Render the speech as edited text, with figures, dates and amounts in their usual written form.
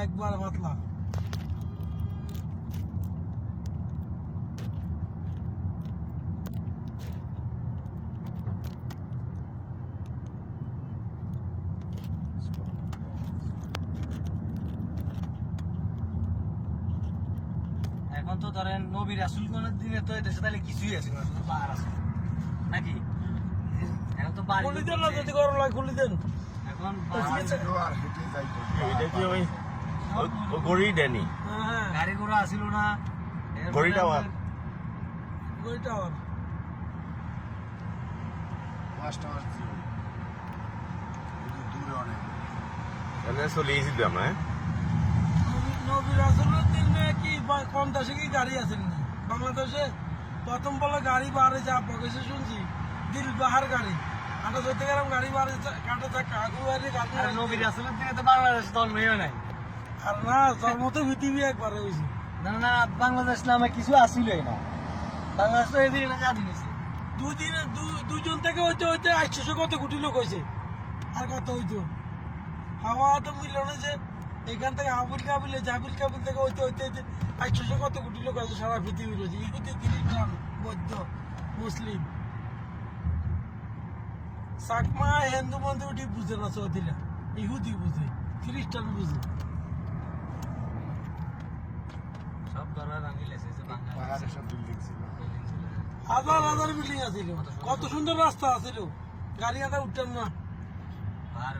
একবার পাতলা। এখন তো ধরেন নবী রাসূলগণের দিনে তো দেশে তাহলে কিছুই আছে না, শুধু পাহাড় আছে নাকি? এখন তো বাড়ি খুলি দেন না, যদি গরম লাগে খুলি দেন। এখন এটা কি ওই গড়ি দেনি হ্যাঁ গাড়ি ঘোড়া আসিল না, গড়ি টাওয়ার ওইটা আর এনে চলে এসেছি আমরা নবী রাসূলের দিনে কি কম দেশে কি গাড়ি আছে না? বাংলাদেশে প্রথম বলে গাড়ি বাড়ে যা বগেছে শুনছি, দিল বাহার গাড়ি কাটা চলতে গেলাম, গাড়ি বাড়ে কাটা চাকা আগু বাড়ি গাড়ি আর নবী রাসূলের দিনে তো বাংলাদেশ জন্মই নাই। আর না জন্ম তো পৃথিবী একবার হয়েছে। না না, বাংলাদেশ নামে কিছু আসিলই না, বাংলাদেশ তো এই দিনে স্বাধীন হয়েছে। দুদিনে দুজন থেকে হইতে হইতে 800 কত কোটি লোক হয়েছে, আর কত হইতো হাওয়া তো মিলল না যে এখান থেকে আবুল কাবিল থেকে হইতে হইতে 800 কত কোটি লোক আছে সারা পৃথিবী রয়েছে। ইহুদি খ্রিস্টান বৌদ্ধ মুসলিম চাকমা হিন্দু মন্দির উঠি বুঝে না, চৌধুরীরা ইহুদি বুঝে, খ্রিস্টান বুঝে। সব ধরনের রাঙ্গিল এসেছে বাংলাদেশ। হাজার হাজার বিল্ডিং আছিল, কত সুন্দর রাস্তা আছিল, গাড়ি আদা উঠতেন না। আর